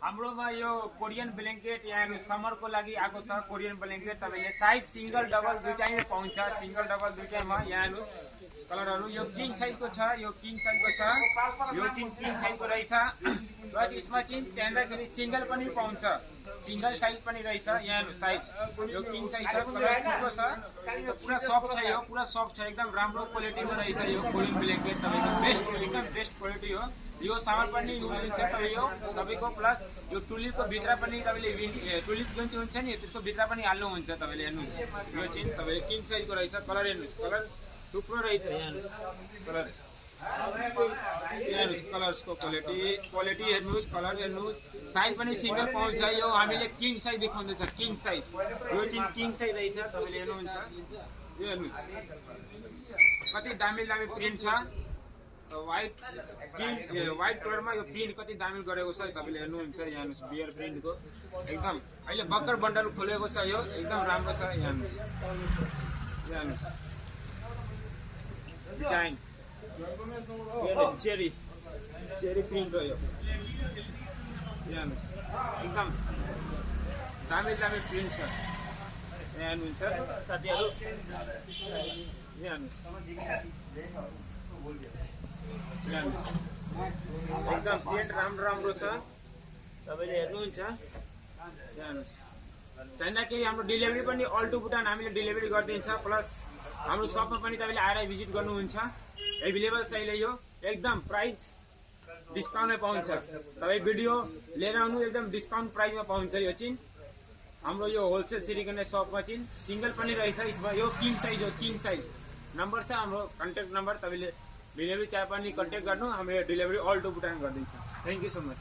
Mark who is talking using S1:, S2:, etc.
S1: हाम्रोमा यो Korean blanket यहाँ समरको लागि आएको छ। कोरियन ब्ल्याङ्केट तपाईँले साइज सिंगल डबल दुईटैमा पाउँछ। सिंगल डबल दुईटैमा यहाँ हेर्नुहोस् कलरहरू। यो किङ साइजको छ, यो किङ साइजको छ, यो चाहिँ किङ साइजको रहेछ। प्लस यसमा चाहिँ चाहिँदाखेरि सिंगल पनि पाउँछ, सिंगल साइज पनि रहेछ। यहाँ हेर्नुहोस् साइज यो किङ साइज छ, कलर ठुलो छ, पुरा सफ्ट छ, यो पुरा सफ्ट छ, एकदम राम्रो क्वालिटीको रहेछ यो कोरियन ब्ल्याङ्केट। तपाईँको बेस्ट, एकदम बेस्ट क्वालिटी हो। यो सामान पनि युज हुन्छ तपाईँको। प्लस यो टुलिपको भित्र पनि तपाईँले टुलिप जुन चाहिँ हुन्छ नि त्यसको भित्र पनि हाल्नुहुन्छ तपाईँले। हेर्नुहोस् यो चाहिँ तपाईँले किङ साइजको रहेछ। कलर हेर्नुहोस्, कलर थुप्रो रहेछ। यहाँ हेर्नुहोस् कलर, हेर्नुहोस् कलर्सको क्वालिटी हेर्नुहोस्, कलर हेर्नुहोस्। साइज पनि सिंगल पाउँछ। यो हामीले किङ साइज देखाउँदैछ, किङ साइज। यो चाहिँ किङ साइज रहेछ, तपाईँले हेर्नुहुन्छ। यो हेर्नुहोस् कति दामी दामी प्रिन्ट छ। व्हाइट कलरमा यो प्रिन्ट कति दामी गरेको छ तपाईँले हेर्नुहुन्छ। यहाँ हेर्नुहोस् बियर प्रिन्टको एकदम अहिले भर्खर बन्डल खोलेको छ, यो एकदम राम्रो छ। यहाँ हेर्नुहोस्, यहाँ हेर्नुहोस् डिजाइन चेरी प्रिन्ट हो यो। यहाँ हेर्नुहोस् एकदम दामी दामी प्रिन्ट छ। यहाँ हेर्नुहुन्छ साथीहरू, यहाँ हेर्नुहोस् एकदम प्रिन्ट राम्रो छ, तपाईँले हेर्नुहुन्छ। यहाँ हेर्नुहोस् चाहिँदाखेरि हाम्रो डेलिभरी पनि अल टु भुटान हामीले डेलिभरी गरिदिन्छ। प्लस हाम्रो सपमा पनि तपाईँले आएर भिजिट गर्नुहुन्छ। एभाइलेबल छ अहिले यो, एकदम प्राइस डिस्काउन्टमै पाउँछ। तपाईँ भिडियो लिएर आउनु, एकदम डिस्काउन्ट प्राइसमा पाउँछ। यो चाहिँ हाम्रो यो होलसेल सिरिकने सपमा चाहिँ सिंगल पनि रहेछ। यसमा यो किङ साइज हो, किङ साइज। नम्बर छ हाम्रो कन्ट्याक्ट नम्बर, तपाईँले डेलिभरी चाहे पनि कन्ट्याक्ट गर्नु, हामीले डेलिभरी अल टु भुटान गरिदिन्छ। Thank you so much.